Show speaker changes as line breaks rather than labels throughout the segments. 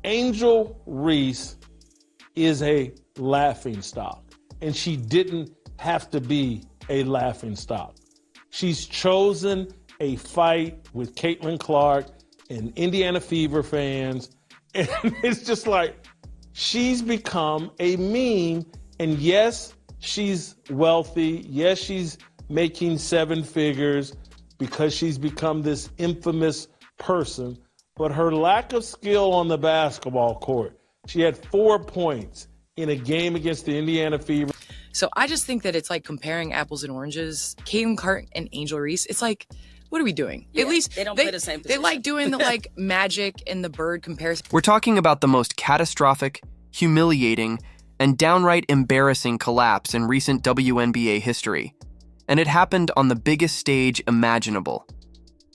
Angel Reese is a laughingstock, and she didn't have to be a laughingstock. She's chosen a fight with Caitlin Clark and Indiana Fever fans, and it's just like she's become a meme. And yes, she's wealthy. Yes, she's making seven figures because she's become this infamous person. But her lack of skill on the basketball court, she had 4 points in a game against the Indiana Fever.
So I just think that it's like comparing apples and oranges. Caitlin Clark and Angel Reese, it's like, what are we doing?
Yeah,
at least
they don't play the same position.
They like doing the like Magic and the Bird comparison.
We're talking about the most catastrophic, humiliating, and downright embarrassing collapse in recent WNBA history. And it happened on the biggest stage imaginable.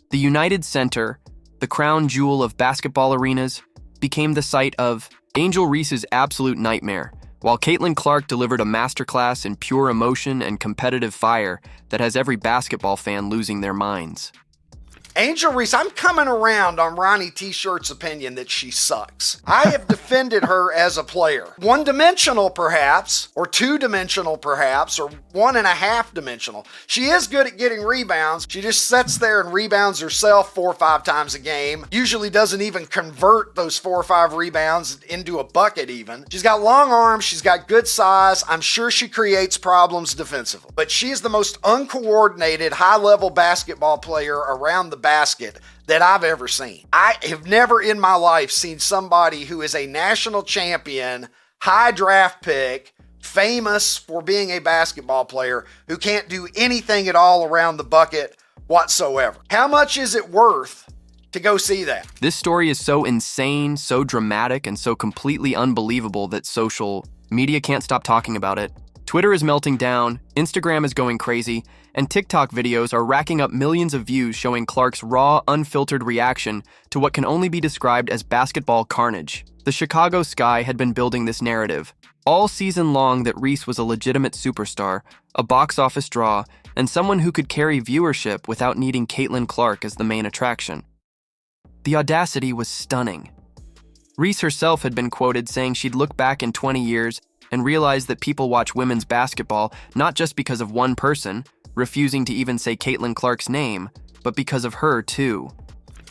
The United Center, the crown jewel of basketball arenas, became the site of Angel Reese's absolute nightmare, while Caitlin Clark delivered a masterclass in pure emotion and competitive fire that has every basketball fan losing their minds.
Angel Reese, I'm coming around on Ronnie T-Shirt's opinion that she sucks. I have defended her as a player. One-dimensional perhaps, or two-dimensional perhaps, or 1.5 dimensional. She is good at getting rebounds. She just sits there and rebounds herself 4 or 5 times a game. Usually doesn't even convert those 4 or 5 rebounds into a bucket even. She's got long arms. She's got good size. I'm sure she creates problems defensively. But she is the most uncoordinated, high-level basketball player around the basket that I've ever seen. I have never in my life seen somebody who is a national champion, high draft pick, famous for being a basketball player, who can't do anything at all around the bucket whatsoever. How much is it worth to go see that?
This story is so insane, so dramatic, and so completely unbelievable that social media can't stop talking about it. Twitter is melting down, Instagram is going crazy, and TikTok videos are racking up millions of views showing Clark's raw, unfiltered reaction to what can only be described as basketball carnage. The Chicago Sky had been building this narrative all season long that Reese was a legitimate superstar, a box office draw, and someone who could carry viewership without needing Caitlin Clark as the main attraction. The audacity was stunning. Reese herself had been quoted saying she'd look back in 20 years and realize that people watch women's basketball not just because of one person, refusing to even say Caitlin Clark's name, but because of her too.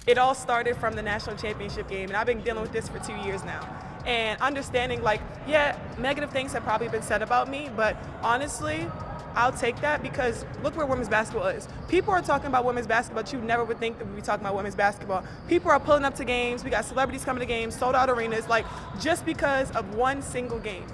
It all started from the national championship game, and I've been dealing with this for 2 years now. And understanding, like, yeah, negative things have probably been said about me, but honestly, I'll take that because look where women's basketball is. People are talking about women's basketball, but you never would think that we'd be talking about women's basketball. People are pulling up to games. We got celebrities coming to games, sold out arenas, like, just because of one single game.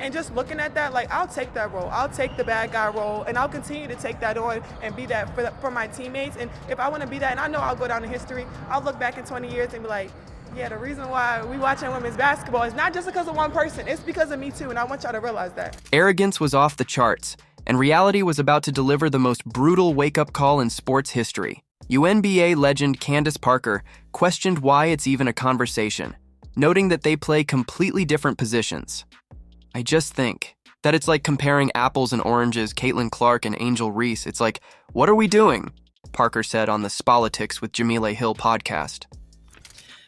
And just looking at that, like, I'll take that role. I'll take the bad guy role, and I'll continue to take that on and be that for my teammates. And if I want to be that, and I know I'll go down in history, I'll look back in 20 years and be like, yeah, the reason why we watching women's basketball is not just because of one person. It's because of me, too, and I want y'all to realize that.
Arrogance was off the charts, and reality was about to deliver the most brutal wake-up call in sports history. WNBA legend Candace Parker questioned why it's even a conversation, noting that they play completely different positions. I just think that it's like comparing apples and oranges, Caitlin Clark and Angel Reese. It's like, what are we doing? Parker said on the Spolitics with Jamila Hill podcast.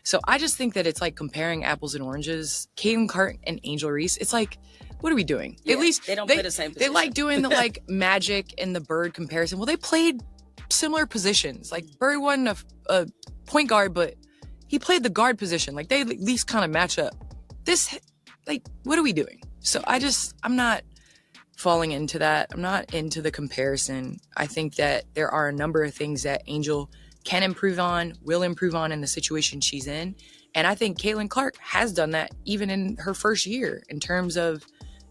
So I just think that it's like comparing apples and oranges. Caitlin Clark and Angel Reese, it's like, what are we doing?
Yeah,
at least
they don't play the same position.
They like doing the like Magic and the Bird comparison. Well, they played similar positions. Like Bird wasn't a point guard, but he played the guard position. Like they at least kind of match up. This, like, what are we doing? So I'm not falling into that. I'm not into the comparison. I think that there are a number of things that Angel can improve on, will improve on in the situation she's in. And I think Caitlin Clark has done that even in her first year in terms of,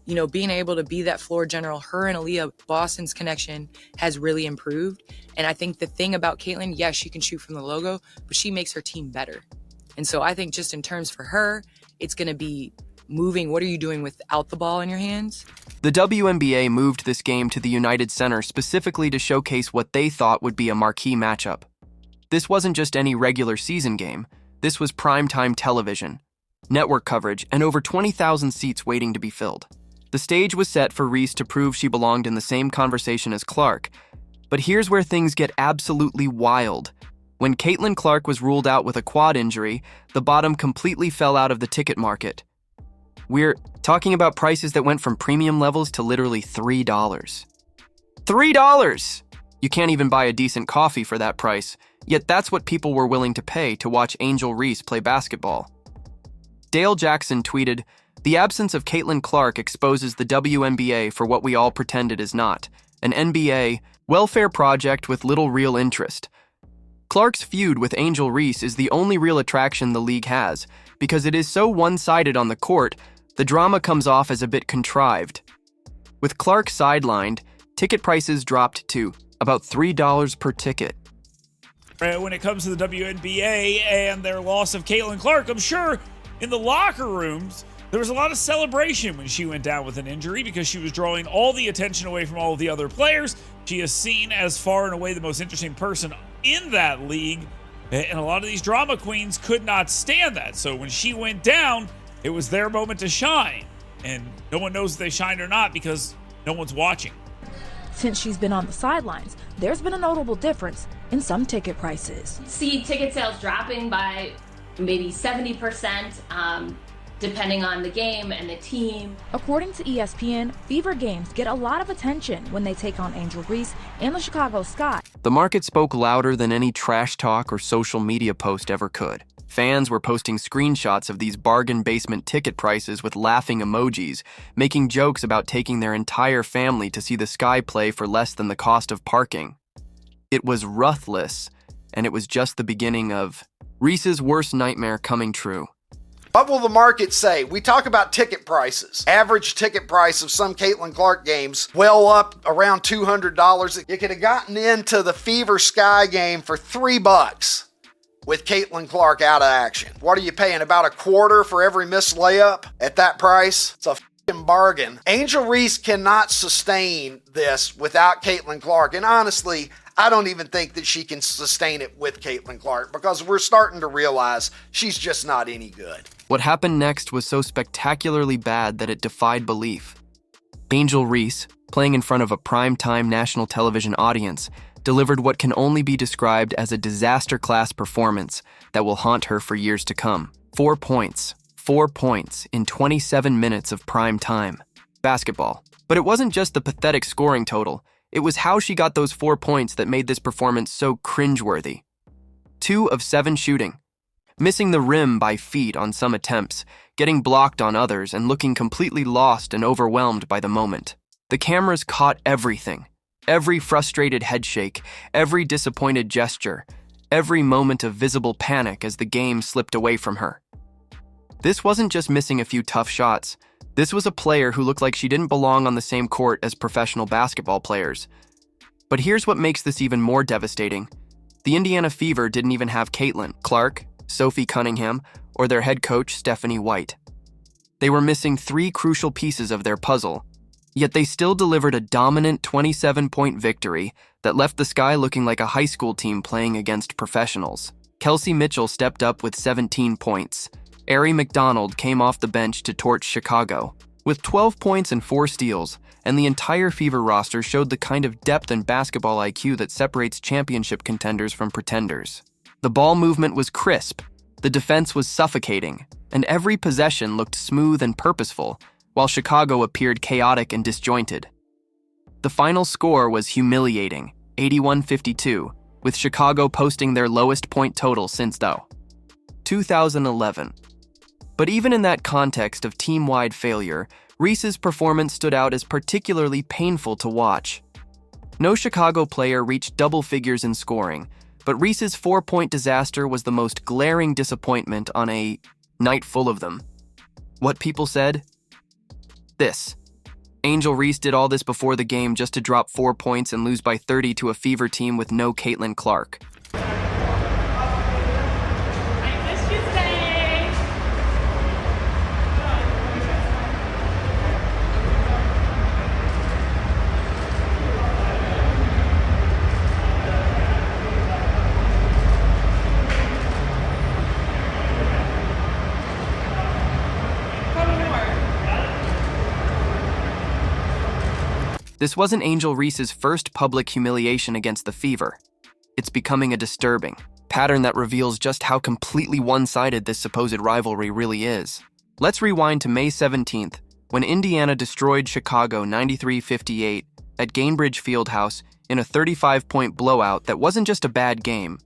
you know, being able to be that floor general. Her and Aaliyah Boston's connection has really improved. And I think the thing about Caitlin, yes, she can shoot from the logo, but she makes her team better. And so I think just in terms for her, it's going to be moving. What are you doing without the ball in your hands?
The WNBA moved this game to the United Center specifically to showcase what they thought would be a marquee matchup. This wasn't just any regular season game. This was primetime television, network coverage, and over 20,000 seats waiting to be filled. The stage was set for Reese to prove she belonged in the same conversation as Clark. But here's where things get absolutely wild. When Caitlin Clark was ruled out with a quad injury, the bottom completely fell out of the ticket market. We're talking about prices that went from premium levels to literally $3. $3! You can't even buy a decent coffee for that price, yet that's what people were willing to pay to watch Angel Reese play basketball. Dale Jackson tweeted, "The absence of Caitlin Clark exposes the WNBA for what we all pretend it is not, an NBA welfare project with little real interest. Clark's feud with Angel Reese is the only real attraction the league has, because it is so one-sided on the court, the drama comes off as a bit contrived." With Clark sidelined, ticket prices dropped to about $3 per ticket.
When it comes to the WNBA and their loss of Caitlin Clark, I'm sure in the locker rooms, there was a lot of celebration when she went down with an injury because she was drawing all the attention away from all of the other players. She is seen as far and away the most interesting person in that league, and a lot of these drama queens could not stand that. So when she went down, it was their moment to shine, and no one knows if they shined or not because no one's watching.
Since she's been on the sidelines, there's been a notable difference in some ticket prices.
See ticket sales dropping by maybe 70%, depending on the game and the team.
According to ESPN, Fever games get a lot of attention when they take on Angel Reese and the Chicago Sky.
The market spoke louder than any trash talk or social media post ever could. Fans were posting screenshots of these bargain basement ticket prices with laughing emojis, making jokes about taking their entire family to see the Sky play for less than the cost of parking. It was ruthless, and it was just the beginning of Reese's worst nightmare coming true.
What will the market say? We talk about ticket prices. Average ticket price of some Caitlin Clark games well up around $200. You could have gotten into the Fever Sky game for $3 with Caitlin Clark out of action. What are you paying? About a quarter for every missed layup at that price? It's a f***ing bargain. Angel Reese cannot sustain this without Caitlin Clark. And honestly, I don't even think that she can sustain it with Caitlin Clark because we're starting to realize she's just not any good.
What happened next was so spectacularly bad that it defied belief. Angel Reese, playing in front of a prime-time national television audience, delivered what can only be described as a disaster-class performance that will haunt her for years to come. 4 points. 4 points in 27 minutes of prime time. Basketball. But it wasn't just the pathetic scoring total. It was how she got those 4 points that made this performance so cringeworthy. 2 of 7 shooting. Missing the rim by feet on some attempts, getting blocked on others, and looking completely lost and overwhelmed by the moment. The cameras caught everything. Every frustrated headshake, every disappointed gesture, every moment of visible panic as the game slipped away from her. This wasn't just missing a few tough shots. This was a player who looked like she didn't belong on the same court as professional basketball players. But here's what makes this even more devastating. The Indiana Fever didn't even have Caitlin Clark, Sophie Cunningham, or their head coach, Stephanie White. They were missing 3 crucial pieces of their puzzle, yet they still delivered a dominant 27-point victory that left the Sky looking like a high school team playing against professionals. Kelsey Mitchell stepped up with 17 points. Ari McDonald came off the bench to torch Chicago with 12 points and 4 steals, and the entire Fever roster showed the kind of depth and basketball IQ that separates championship contenders from pretenders. The ball movement was crisp, the defense was suffocating, and every possession looked smooth and purposeful, while Chicago appeared chaotic and disjointed. The final score was humiliating, 81-52, with Chicago posting their lowest point total since 2011. But even in that context of team-wide failure, Reese's performance stood out as particularly painful to watch. No Chicago player reached double figures in scoring, but Reese's 4-point disaster was the most glaring disappointment on a night full of them. What people said? This. Angel Reese did all this before the game just to drop 4 points and lose by 30 to a Fever team with no Caitlin Clark. This wasn't Angel Reese's first public humiliation against the Fever. It's becoming a disturbing, pattern that reveals just how completely one-sided this supposed rivalry really is. Let's rewind to May 17th, when Indiana destroyed Chicago 93-58 at Gainbridge Fieldhouse in a 35-point blowout that wasn't just a bad game.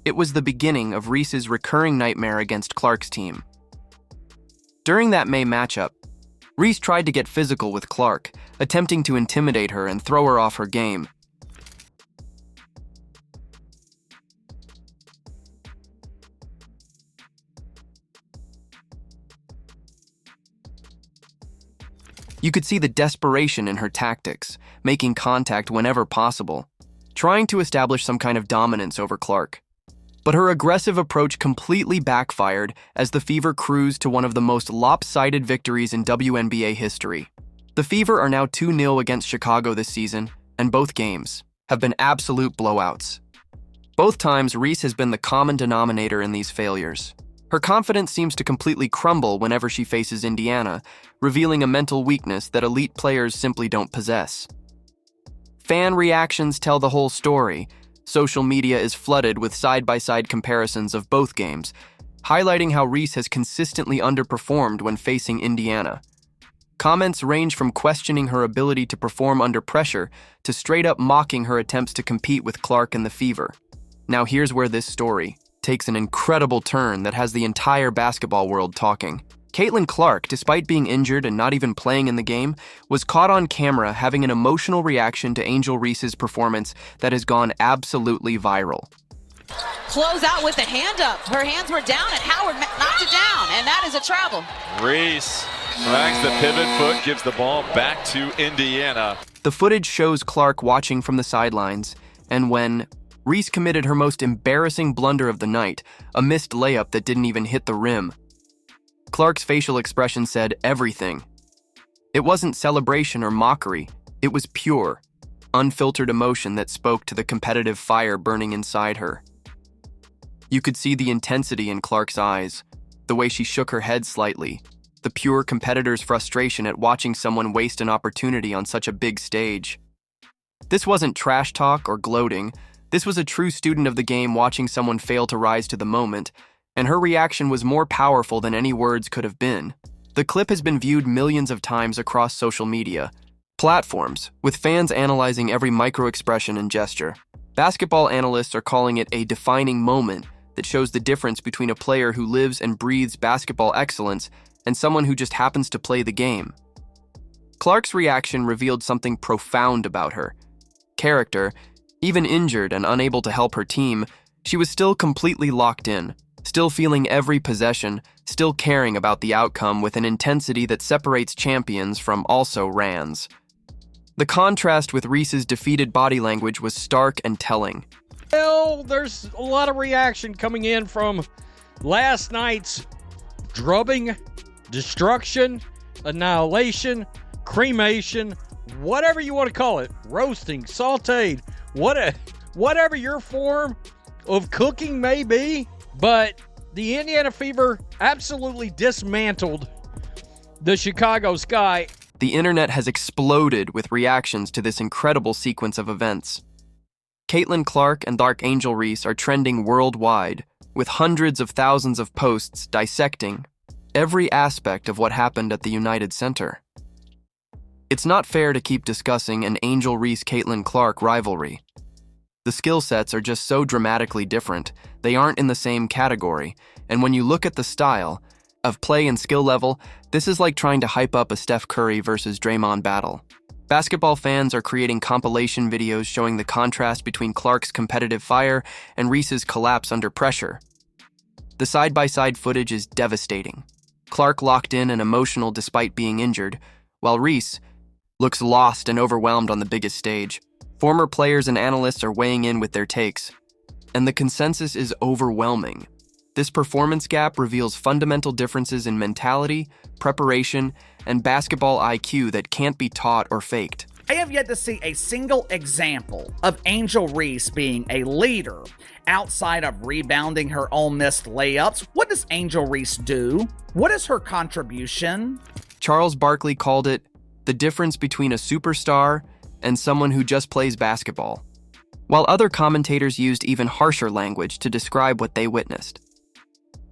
It was the beginning of Reese's recurring nightmare against Clark's team. During that May matchup, Reese tried to get physical with Clark, attempting to intimidate her and throw her off her game. You could see the desperation in her tactics, making contact whenever possible, trying to establish some kind of dominance over Clark. But her aggressive approach completely backfired as the Fever cruised to one of the most lopsided victories in WNBA history. The Fever are now 2-0 against Chicago this season, and both games have been absolute blowouts. Both times, Reese has been the common denominator in these failures. Her confidence seems to completely crumble whenever she faces Indiana, revealing a mental weakness that elite players simply don't possess. Fan reactions tell the whole story. Social media is flooded with side-by-side comparisons of both games, highlighting how Reese has consistently underperformed when facing Indiana. Comments range from questioning her ability to perform under pressure to straight-up mocking her attempts to compete with Clark and the Fever. Now here's where this story takes an incredible turn that has the entire basketball world talking. Caitlin Clark, despite being injured and not even playing in the game, was caught on camera having an emotional reaction to Angel Reese's performance that has gone absolutely viral.
Close out with the hand up. Her hands were down and Howard knocked it down, and that is a travel.
Reese flags the pivot foot, gives the ball back to Indiana.
The footage shows Clark watching from the sidelines, and when Reese committed her most embarrassing blunder of the night, a missed layup that didn't even hit the rim. Clark's facial expression said everything. It wasn't celebration or mockery. It was pure, unfiltered emotion that spoke to the competitive fire burning inside her. You could see the intensity in Clark's eyes, the way she shook her head slightly, the pure competitor's frustration at watching someone waste an opportunity on such a big stage. This wasn't trash talk or gloating. This was a true student of the game watching someone fail to rise to the moment, and her reaction was more powerful than any words could have been. The clip has been viewed millions of times across social media platforms, with fans analyzing every micro-expression and gesture. Basketball analysts are calling it a defining moment that shows the difference between a player who lives and breathes basketball excellence and someone who just happens to play the game. Clark's reaction revealed something profound about her character. Even injured and unable to help her team, she was still completely locked in, still feeling every possession, still caring about the outcome with an intensity that separates champions from also-rans. The contrast with Reese's defeated body language was stark and telling.
Well, there's a lot of reaction coming in from last night's drubbing, destruction, annihilation, cremation, whatever you want to call it, roasting, sauteed, whatever your form of cooking may be. But the Indiana Fever absolutely dismantled the Chicago Sky.
The internet has exploded with reactions to this incredible sequence of events. Caitlin Clark and Dark Angel Reese are trending worldwide, with hundreds of thousands of posts dissecting every aspect of what happened at the United Center. It's not fair to keep discussing an Angel Reese-Caitlin Clark rivalry. The skill sets are just so dramatically different, they aren't in the same category, and when you look at the style of play and skill level, this is like trying to hype up a Steph Curry versus Draymond battle. Basketball fans are creating compilation videos showing the contrast between Clark's competitive fire and Reese's collapse under pressure. The side-by-side footage is devastating. Clark locked in and emotional despite being injured, while Reese looks lost and overwhelmed on the biggest stage. Former players and analysts are weighing in with their takes, and the consensus is overwhelming. This performance gap reveals fundamental differences in mentality, preparation, and basketball IQ that can't be taught or faked.
I have yet to see a single example of Angel Reese being a leader. Outside of rebounding her own missed layups, what does Angel Reese do? What is her contribution?
Charles Barkley called it the difference between a superstar and someone who just plays basketball. while other commentators used even harsher language to describe what they witnessed.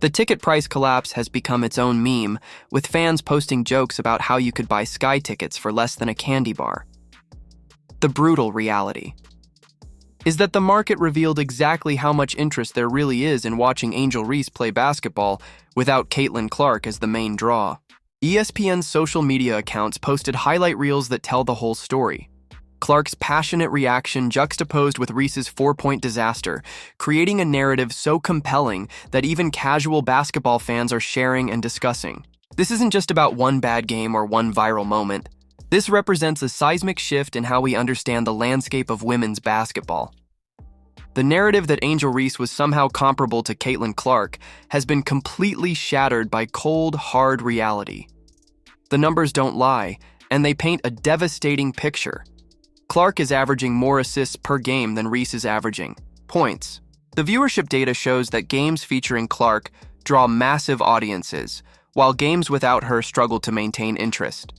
The ticket price collapse has become its own meme, with fans posting jokes about how you could buy Sky tickets for less than a candy bar. The brutal reality is that the market revealed exactly how much interest there really is in watching Angel Reese play basketball without Caitlin Clark as the main draw. ESPN's social media accounts posted highlight reels that tell the whole story. Clark's passionate reaction juxtaposed with Reese's 4-point disaster, creating a narrative so compelling that even casual basketball fans are sharing and discussing. This isn't just about one bad game or one viral moment. This represents a seismic shift in how we understand the landscape of women's basketball. The narrative that Angel Reese was somehow comparable to Caitlin Clark has been completely shattered by cold, hard reality. The numbers don't lie, and they paint a devastating picture. Clark is averaging more assists per game than Reese is averaging points. The viewership data shows that games featuring Clark draw massive audiences, while games without her struggle to maintain interest.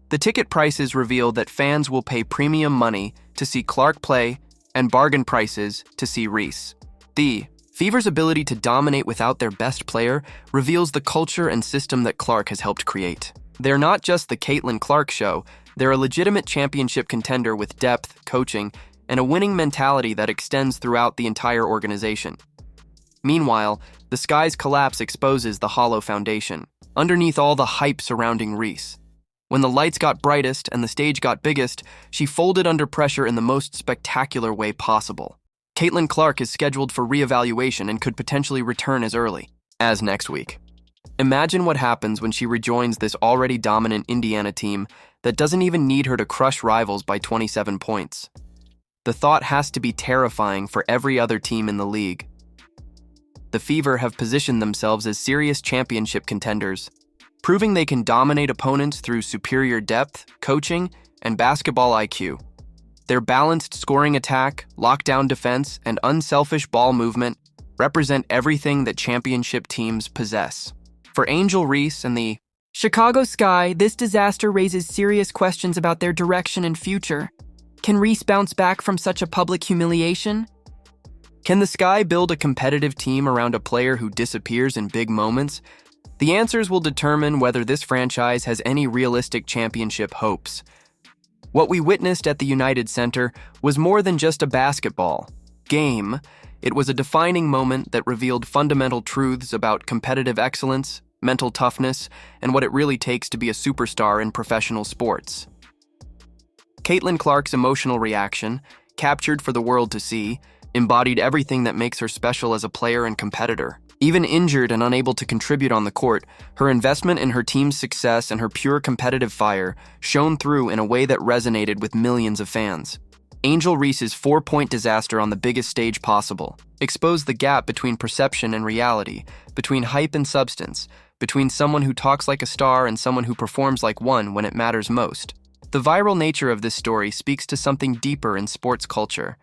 The ticket prices reveal that fans will pay premium money to see Clark play and bargain prices to see Reese. The Fever's ability to dominate without their best player reveals the culture and system that Clark has helped create. They're not just the Caitlin Clark show, they're a legitimate championship contender with depth, coaching, and a winning mentality that extends throughout the entire organization. Meanwhile, the Sky's collapse exposes the hollow foundation, underneath all the hype surrounding Reese. When the lights got brightest and the stage got biggest, she folded under pressure in the most spectacular way possible. Caitlin Clark is scheduled for reevaluation and could potentially return as early as next week. Imagine what happens when she rejoins this already dominant Indiana team that doesn't even need her to crush rivals by 27 points. The thought has to be terrifying for every other team in the league. The Fever have positioned themselves as serious championship contenders, proving they can dominate opponents through superior depth, coaching, and basketball IQ. Their balanced scoring attack, lockdown defense, and unselfish ball movement represent everything that championship teams possess. For Angel Reese and the
Chicago Sky, this disaster raises serious questions about their direction and future. Can Reese bounce back from such a public humiliation?
Can the Sky build a competitive team around a player who disappears in big moments? The answers will determine whether this franchise has any realistic championship hopes. What we witnessed at the United Center was more than just a basketball game. It was a defining moment that revealed fundamental truths about competitive excellence, mental toughness, and what it really takes to be a superstar in professional sports. Caitlin Clark's emotional reaction, captured for the world to see, embodied everything that makes her special as a player and competitor. Even injured and unable to contribute on the court, her investment in her team's success and her pure competitive fire shone through in a way that resonated with millions of fans. Angel Reese's 4-point disaster on the biggest stage possible exposed the gap between perception and reality, between hype and substance, between someone who talks like a star and someone who performs like one when it matters most. The viral nature of this story speaks to something deeper in sports culture.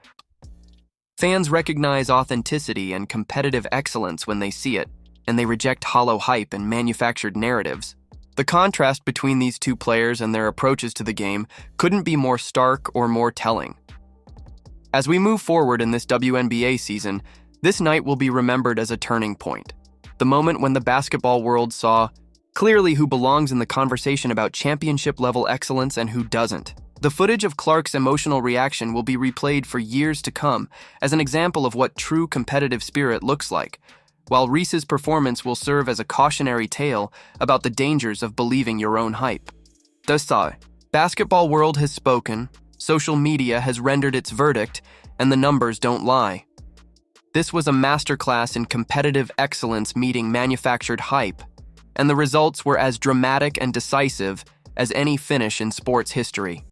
Fans recognize authenticity and competitive excellence when they see it, and they reject hollow hype and manufactured narratives. The contrast between these two players and their approaches to the game couldn't be more stark or more telling. As we move forward in this WNBA season, this night will be remembered as a turning point. The moment when the basketball world saw clearly who belongs in the conversation about championship-level excellence and who doesn't. The footage of Clark's emotional reaction will be replayed for years to come as an example of what true competitive spirit looks like, while Reese's performance will serve as a cautionary tale about the dangers of believing your own hype. The basketball world has spoken, social media has rendered its verdict, and the numbers don't lie. This was a masterclass in competitive excellence meeting manufactured hype, and the results were as dramatic and decisive as any finish in sports history.